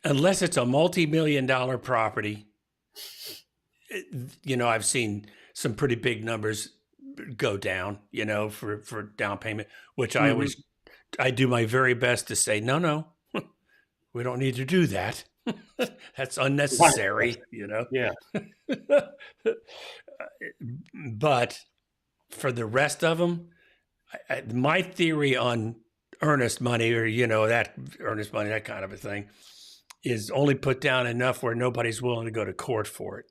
unless it's a multi-million-dollar property. I've seen some pretty big numbers go down, for down payment, which I do my very best to say, no, we don't need to do that. That's unnecessary, Yeah. But for the rest of them, my theory on earnest money, or that earnest money, that kind of a thing, is only put down enough where nobody's willing to go to court for it.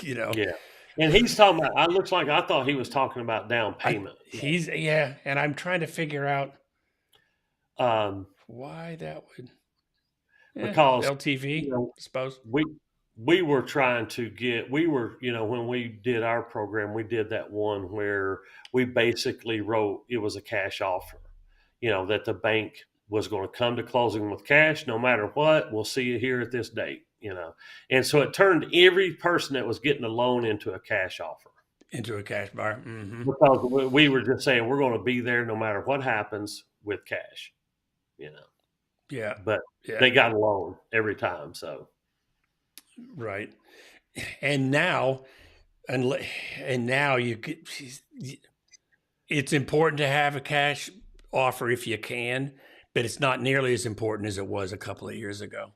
Yeah. And he's talking about. I thought he was talking about down payment. And I'm trying to figure out why that would. Because LTV, I suppose. We were trying to when we did our program, we did that one where we basically wrote it was a cash offer, that the bank was going to come to closing with cash no matter what. We'll see you here at this date, and so it turned every person that was getting a loan into a cash offer. Into a cash buyer. Mm-hmm. Because we were just saying we're going to be there no matter what happens with cash, Yeah. But they got a loan every time, so. Right. And now it's important to have a cash offer if you can, but it's not nearly as important as it was a couple of years ago.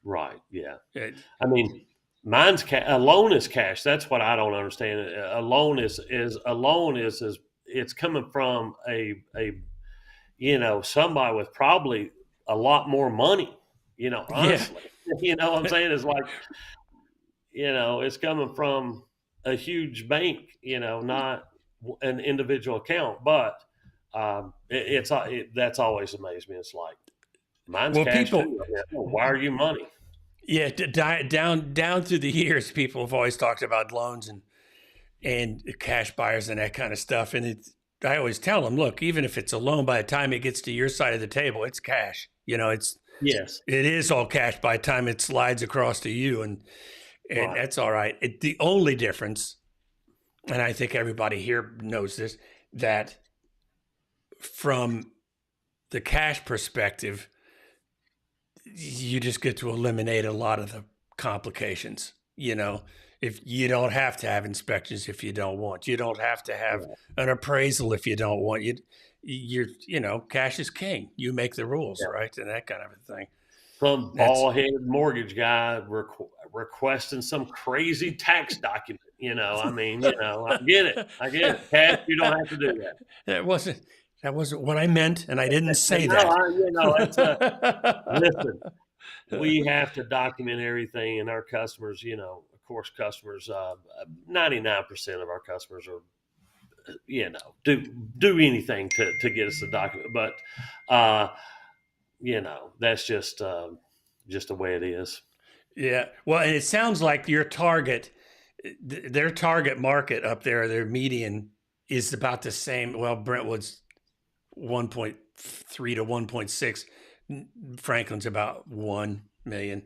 Right. Yeah. Mine's a loan is cash. That's what I don't understand. A loan is it's coming from a somebody with probably a lot more money, honestly. You know what I'm saying? It's like, it's coming from a huge bank, not an individual account. But that's always amazed me. It's like, mine's cash too. Wire you money. Yeah, down through the years, people have always talked about loans and cash buyers and that kind of stuff. And I always tell them, look, even if it's a loan, by the time it gets to your side of the table, it's cash. Yes, it is all cash by the time it slides across to you, and that's all right. The only difference, and I think everybody here knows this, that from the cash perspective, you just get to eliminate a lot of the complications. If you don't have to have inspections if you don't want, you don't have to have an appraisal if you don't want. Cash is king. You make the rules, right, and that kind of a thing. Some bald-headed mortgage guy requesting some crazy tax document. I get it. Cash, you don't have to do that. That wasn't what I meant, and I didn't say that. Listen, we have to document everything, and our customers, of course, 99% of our customers are, do anything to get us a document. But, that's just the way it is. Yeah. Well, and it sounds like their target market up there, their median is about the same. Well, Brentwood's 1.3 to 1.6. Franklin's about 1 million.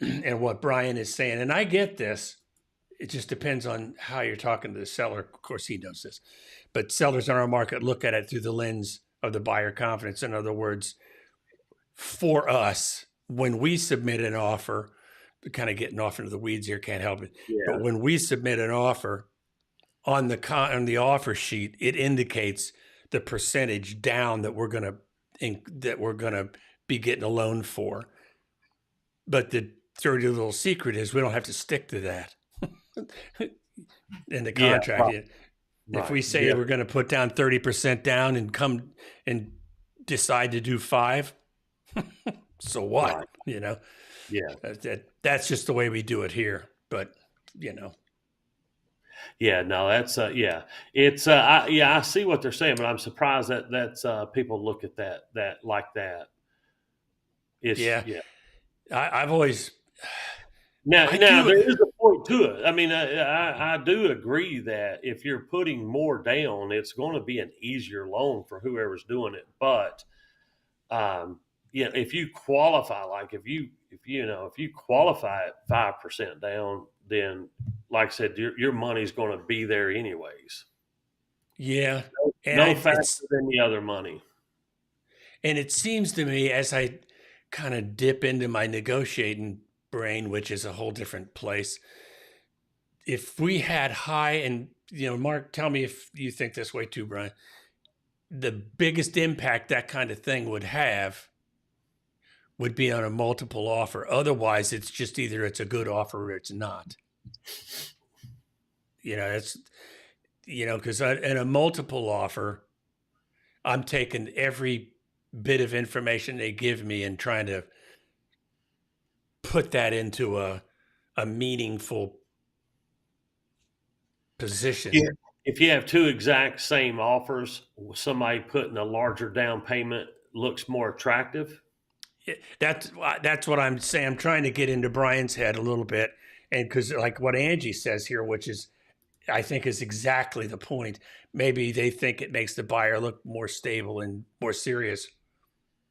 And what Brian is saying, and I get this, it just depends on how you're talking to the seller. Of course, he knows this, but sellers in our market look at it through the lens of the buyer confidence. In other words, for us, when we submit an offer, kind of getting off into the weeds here, can't help it. Yeah. But when we submit an offer on the offer sheet, it indicates the percentage down that we're going to be getting a loan for. But the dirty little secret is we don't have to stick to that in the contract. Yeah, right. If we say we're going to put down 30% down and come and decide to do 5%, so what? Right. Yeah, that's just the way we do it here. But yeah, no, that's it's I see what they're saying, but I'm surprised that that's people look at that like that. I've always now there is a point to it. I mean, I do agree that if you're putting more down, it's going to be an easier loan for whoever's doing it. But if you qualify, like if you qualify at 5% down, then like I said, your money's going to be there anyways. Yeah, no faster than the other money. And it seems to me, as I kind of dip into my negotiating brain, which is a whole different place, if we had high, and Mark, tell me if you think this way too, Brian, the biggest impact that kind of thing would have would be on a multiple offer. Otherwise, it's just either it's a good offer or it's not. It's because in a multiple offer, I'm taking every bit of information they give me and trying to put that into a meaningful position. Yeah. If you have two exact same offers, somebody putting a larger down payment looks more attractive. That's what I'm saying. I'm trying to get into Brian's head a little bit, and because like what Angie says here, which is, I think is exactly the point. Maybe they think it makes the buyer look more stable and more serious,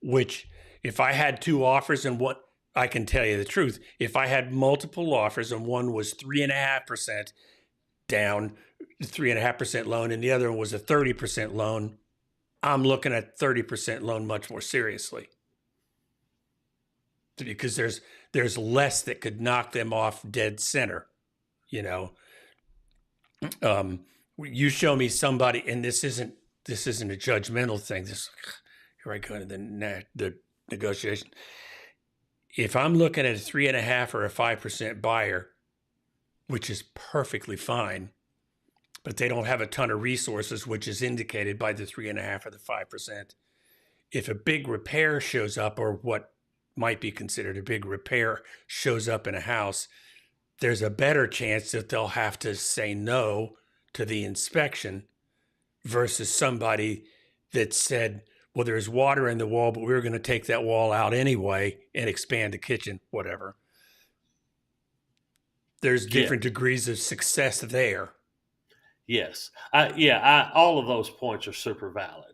which if I had 2 offers and what I can tell you the truth, if I had multiple offers and one was 3.5% down, 3.5% loan, and the other one was a 30% loan, I'm looking at 30% loan much more seriously. Because there's less that could knock them off dead center, You show me somebody, and this isn't a judgmental thing. Here I go to the negotiation. If I'm looking at a 3.5% or a 5% buyer, which is perfectly fine, but they don't have a ton of resources, which is indicated by the 3.5% or the 5%. If a big repair shows up, or what might be considered a big repair shows up in a house, there's a better chance that they'll have to say no to the inspection versus somebody that said, well, there's water in the wall, but we're going to take that wall out anyway and expand the kitchen, whatever. There's different degrees of success there. Yes. All of those points are super valid.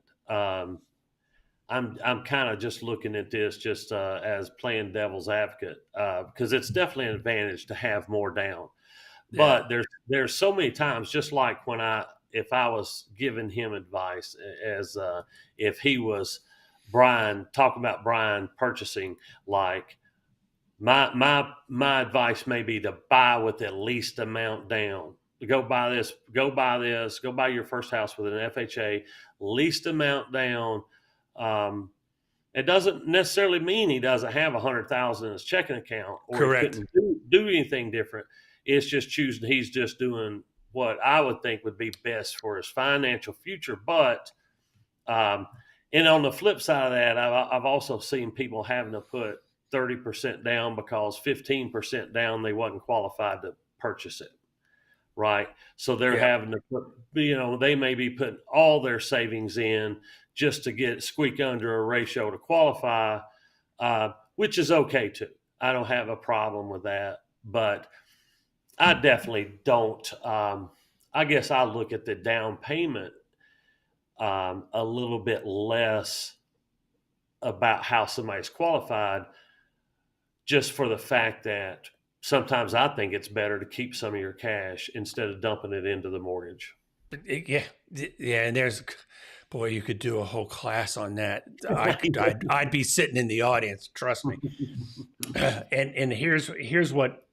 I'm kind of just looking at this just as playing devil's advocate because it's definitely an advantage to have more down. But there's so many times, just like when I if I was giving him advice, as if he was Brian, talking about Brian purchasing, like my advice may be to buy with the least amount down. Go buy this, go buy your first house with an FHA, least amount down. It doesn't necessarily mean he doesn't have 100,000 in his checking account, or Correct. he couldn't do anything different. It's just choosing. He's just doing what I would think would be best for his financial future. But, and on the flip side of that, I've also seen people having to put 30% down because 15% down they wasn't qualified to purchase it. Right. So they're having to put, they may be putting all their savings in just to squeak under a ratio to qualify, which is okay too. I don't have a problem with that, but I definitely don't. I guess I look at the down payment a little bit less about how somebody's qualified, just for the fact that sometimes I think it's better to keep some of your cash instead of dumping it into the mortgage. Yeah. And boy, you could do a whole class on that. I'd be sitting in the audience, trust me. And here's what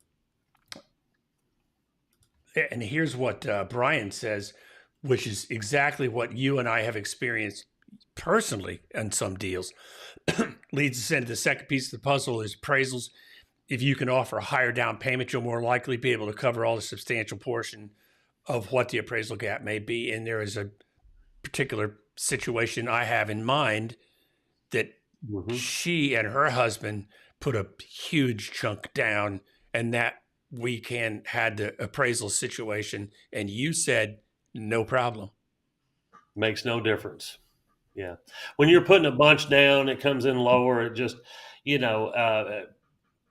Brian says, which is exactly what you and I have experienced personally in some deals. Leads us into the second piece of the puzzle is appraisals. If you can offer a higher down payment, you'll more likely be able to cover all the substantial portion of what the appraisal gap may be. And there is a particular situation I have in mind that she and her husband put a huge chunk down, and that weekend had the appraisal situation, and you said no problem. Makes no difference. Yeah. When you're putting a bunch down, it comes in lower. It just,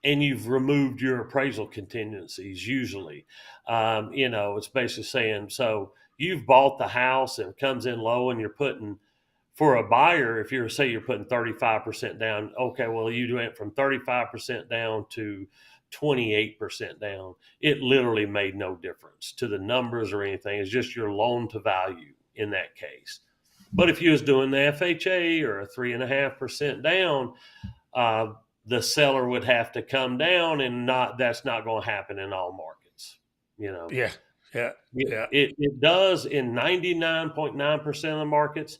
and you've removed your appraisal contingencies usually. It's basically saying, so you've bought the house and it comes in low, and you're putting, for a buyer, if you're putting 35% down, okay, well, you went from 35% down to 28% down. It literally made no difference to the numbers or anything. It's just your loan to value in that case. But if you was doing the FHA or a 3.5% down, the seller would have to come down, and that's not going to happen in all markets. Yeah. It does in 99.9% of the markets.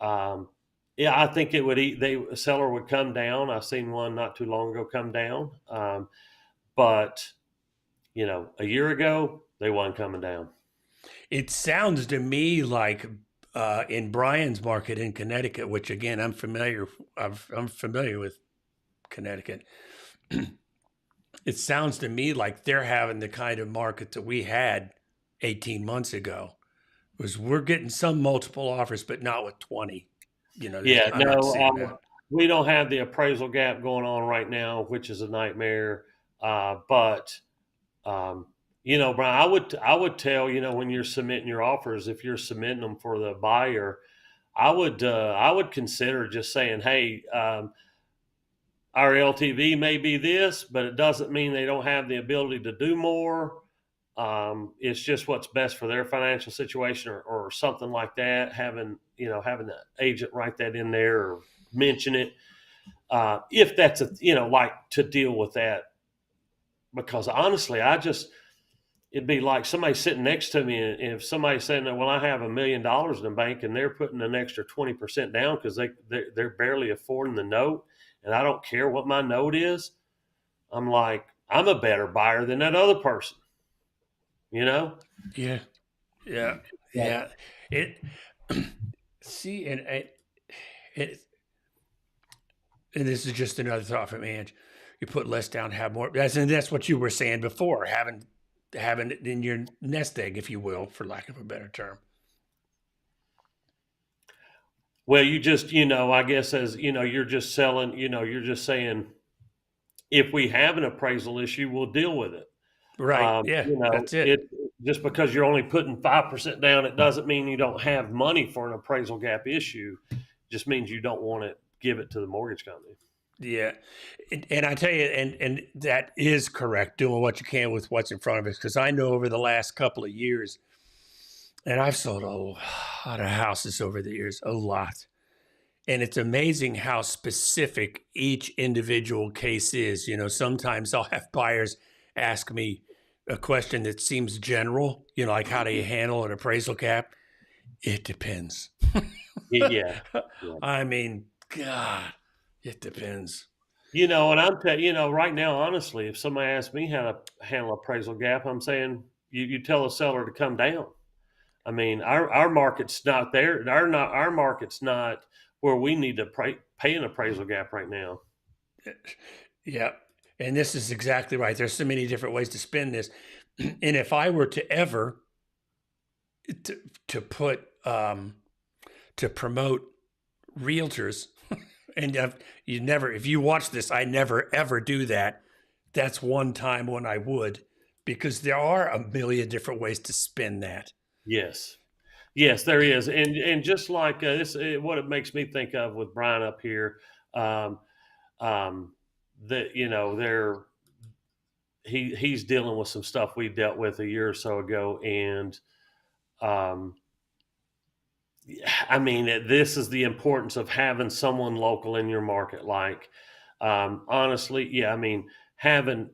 I think it would. A seller would come down. I've seen one not too long ago come down, but a year ago they wasn't coming down. It sounds to me like in Brian's market in Connecticut, which again I'm familiar with Connecticut. It sounds to me like they're having the kind of market that we had 18 months ago. Was we're getting some multiple offers, but not with 20. We don't have the appraisal gap going on right now, which is a nightmare. But Brian, I would tell, when you're submitting your offers, if you're submitting them for the buyer, I would consider just saying, hey, our LTV may be this, but it doesn't mean they don't have the ability to do more. It's just what's best for their financial situation, or something like that. Having the agent write that in there or mention it, if that's to deal with that. Because honestly, it'd be like somebody sitting next to me, and if somebody's saying that, well, I have $1 million in the bank, and they're putting an extra 20% down because they're barely affording the note, and I don't care what my note is. I'm like, I'm a better buyer than that other person. Yeah. And this is just another thought from Ange. You put less down, have more. That's what you were saying before, having it in your nest egg, if you will, for lack of a better term. Well, you just, I guess as, you're just selling, you're just saying, if we have an appraisal issue, we'll deal with it. Right. That's it. Just because you're only putting 5% down, it doesn't mean you don't have money for an appraisal gap issue. It just means you don't want to give it to the mortgage company. Yeah. And I tell you, and that is correct, doing what you can with what's in front of us. Because I know over the last couple of years, And I've sold a lot of houses over the years, a lot. And it's amazing how specific each individual case is. You know, sometimes I'll have buyers ask me a question that seems general, you know, like how do you handle an appraisal gap? It depends. Yeah. Yeah. I mean, God, it depends. And I'm telling right now, honestly, if somebody asks me how to handle appraisal gap, I'm saying you tell a seller to come down. I mean, our market's not there. Our market's not where we need to pay an appraisal gap right now. Yeah. And this is exactly right. There's so many different ways to spin this. And if I were to ever to put to promote realtors, and if you watch this, I never ever do that. That's one time when I would, because there are a million different ways to spin that. Yes. Yes, there is, and just like this, what it makes me think of with Brian up here, um, that he's dealing with some stuff we dealt with a year or so ago, and I mean, this is the importance of having someone local in your market. Like, honestly, yeah, I mean, having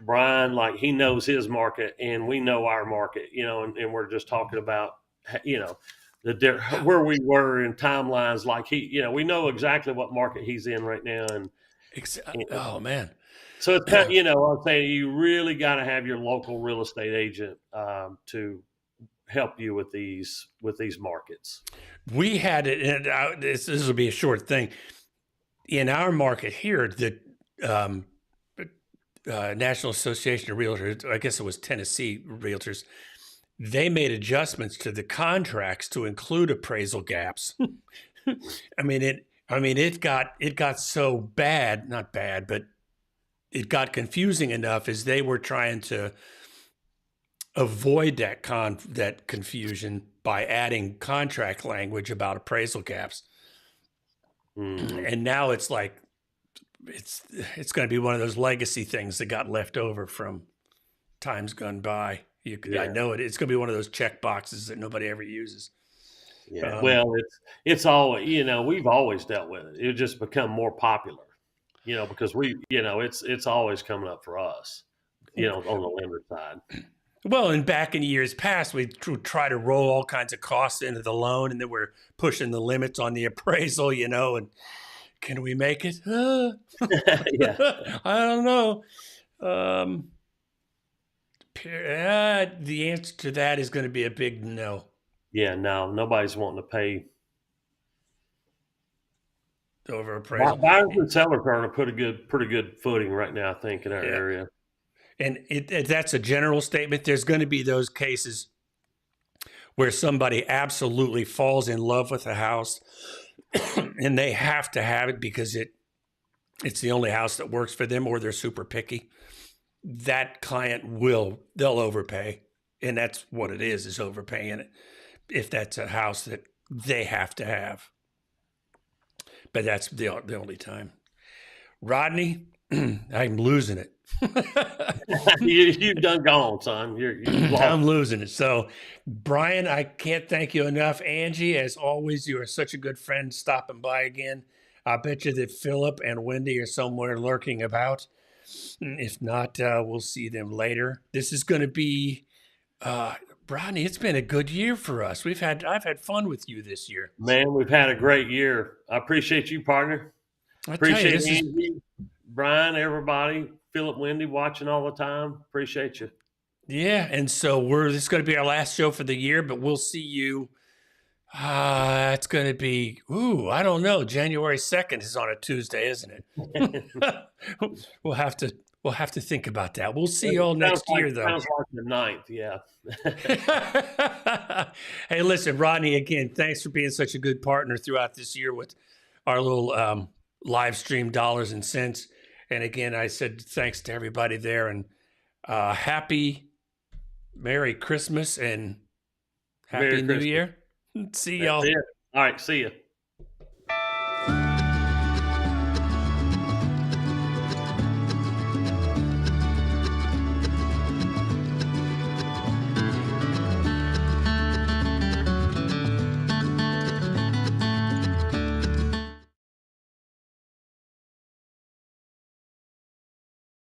Brian, like he knows his market and we know our market, and we're just talking about, where we were in timelines. Like we know exactly what market he's in right now. And Oh man. So it's kind of, I'm saying you really got to have your local real estate agent to help you with these markets. We had it, and this will be a short thing. In our market here, the National Association of Realtors, I guess it was Tennessee Realtors, they made adjustments to the contracts to include appraisal gaps. It got so bad, not bad, but it got confusing enough as they were trying to avoid that confusion by adding contract language about appraisal gaps. Mm-hmm. And now it's like it's going to be one of those legacy things that got left over from times gone by. I know it. It's going to be one of those check boxes that nobody ever uses. Yeah. Well, it's always, we've always dealt with it. It just become more popular, because it's always coming up for us, on the lender side. Well, and back in years past, we try to roll all kinds of costs into the loan, and then we're pushing the limits on the appraisal, and can we make it? Yeah. I don't know. The answer to that is going to be a big no. Yeah, no, nobody's wanting to pay over appraisal. Buyers and sellers are on a pretty good footing right now, I think, in our area. And that's a general statement. There's going to be those cases where somebody absolutely falls in love with a house and they have to have it because it's the only house that works for them, or they're super picky. That client they'll overpay. And that's what it is overpaying it if that's a house that they have to have. But that's the only time. Rodney, I'm losing it. You've done gone, son. I'm losing it. So, Brian, I can't thank you enough. Angie, as always, you are such a good friend stopping by again. I bet you that Philip and Wendy are somewhere lurking about. If not, we'll see them later. This is going to be, Rodney, it's been a good year for us. I've had fun with you this year. Man, we've had a great year. I appreciate you, partner. Appreciate you, Brian, everybody. Philip, Wendy, watching all the time. Appreciate you. Yeah, and so this is going to be our last show for the year, but we'll see you. It's going to be, I don't know. January 2nd is on a Tuesday, isn't it? We'll have to think about that. We'll see you all next year, though. Sounds like the 9th, yeah. Hey, listen, Rodney, again, thanks for being such a good partner throughout this year with our little live stream dollars and cents. And again, I said thanks to everybody there, and Merry Christmas and Happy New Year. See y'all. All right, see you.